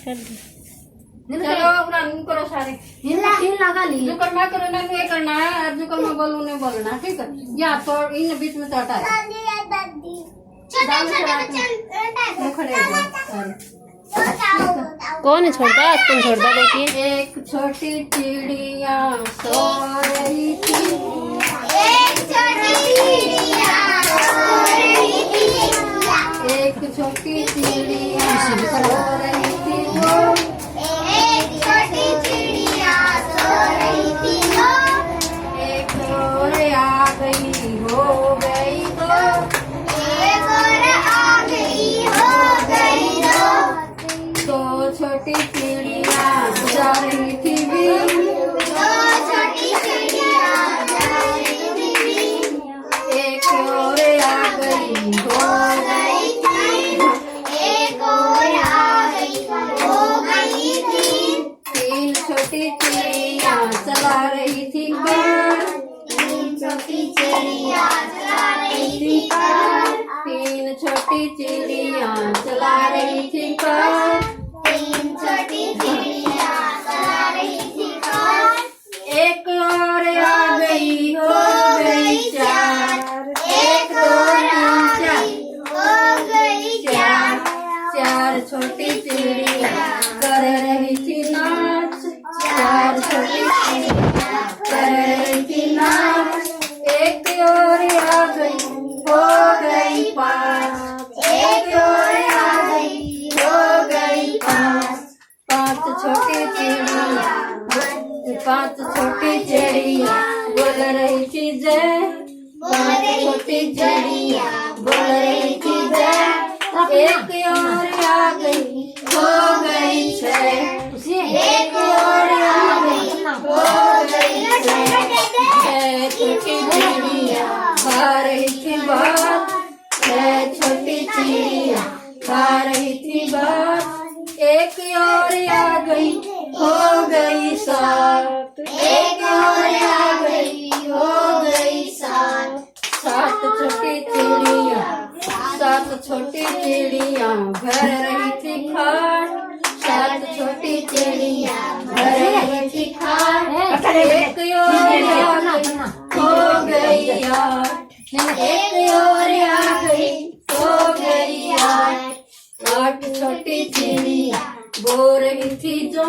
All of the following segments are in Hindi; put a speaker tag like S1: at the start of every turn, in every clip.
S1: चलो रन करो सारे
S2: लगा ली
S1: जो कर मैं करूँ ना ये करना है और जो कर मैं बोलूँ नहीं बोलना ठीक है या तो इन बीच में तो हटा
S2: कौन है छोड़ता तुम छोड़ता देखिए
S1: एक छोटी चिड़िया सो रही थी
S3: एक छोटी चिड़िया सो रही थी
S1: एक छोटी चिड़िया सो रही थी वो
S3: एक छोटी चिड़िया सो रही थी वो
S1: एक और आ गई हो गई तो
S3: एक और आ गई हो गई
S1: दो छोटी चिड़िया जा रही थी भी
S3: दो छोटी चिड़िया जा रही थी
S1: एक और आ गई हो
S3: गई थी एक और आ गई हो गई थी
S1: तीन छोटी चिड़िया चला रही थी कार
S3: तीन छोटी चिड़िया चला रही थी कार
S1: तीन छोटी चिड़िया चला रही थी कार
S3: तीन छोटी चिड़िया चला रही थी कार
S1: एक और आ गई हो गई चार
S3: एक और आ गई हो गई
S1: चार चार छोटी चिड़िया कर रही थी नाच चार छोटी चिड़िया कर रही थी नाच एक और आ गई हो गई पाँच
S3: एक और आ गई हो गई
S1: पाँच छोटी चिड़िया पाँच छोटी चिड़िया बोल रही थी जय पाँच छोटी चिड़िया बोल रही थी जय एक और आ गई हो गई छह एक और आ गई हो गई छह छोटी चिड़िया खा रही थी बात छह छोटी चिड़िया खा रही थी बात एक और आ गई हो गई सात एक और आ गई हो गई सात सात छोटी चिड़िया सात छोटी चिड़िया भर रही थी खाट सात छोटी चिड़िया भर रही थी खाट एक और आ गई हो गई आठ एक और आ गई हो गई आठ आठ छोटी चिड़िया बो रही थी जो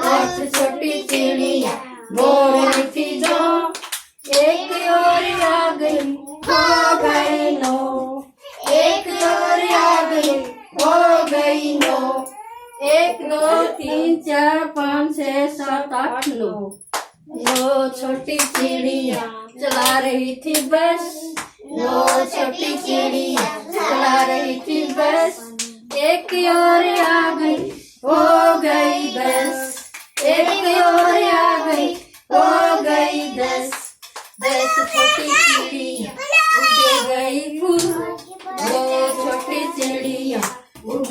S1: आठ छोटी चिड़िया बो रही थी जो एक और आ गई हो गई नौ एक और आ गई हो गई नौ एक दो तीन चार पाँच छः सात आठ नौ नौ छोटी चिड़िया चला रही थी बस नौ छोटी चिड़िया चला रही थी बस एक और आ गई हो गई दस एक और आ गई हो गई दस दस छोटी चिड़िया उड़ गई फूल दो छोटी चिड़िया उड़